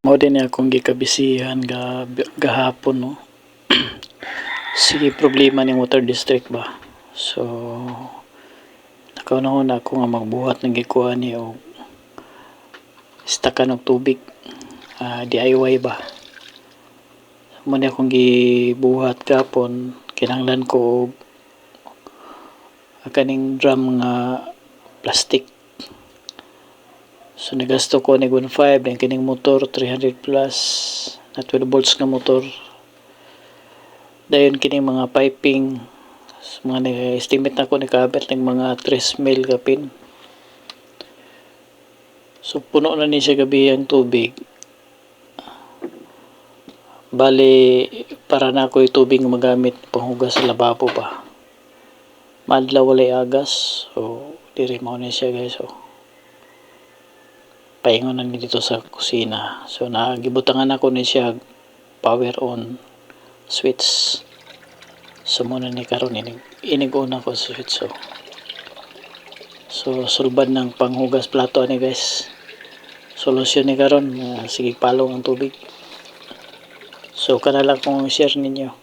Mao din akong gikabisihan gahapon no. Sige problema ning water district ba. So nakaunahon ako nga magbuhat ng gikuha ni og stakan og tubig. DIY ba. Muna akong gibuhat gapon kinahanglan ko og kaning drum nga plastic. So nagasto ko ni 1.5 din kining motor 300 plus na 12 volts nga motor. Dayon kining mga piping mga nag-estimate na ko ni kabit ng mga 3 mil kapin. So puno na ni siya gabi ang tubig. Bali para na ako yung tubig magamit panghugas sa lababo pa. Madlaw walay agas. So diri mo ni siya guys. So paingon na ni dito sa kusina. So nagibutangan ako ni siya power on switch. So muna ni karon inig-on ako sa switch. So sulbad ng panghugas plato ni guys. Solusyon ni karon sige palong ang tubig. So kana lang kong share ninyo.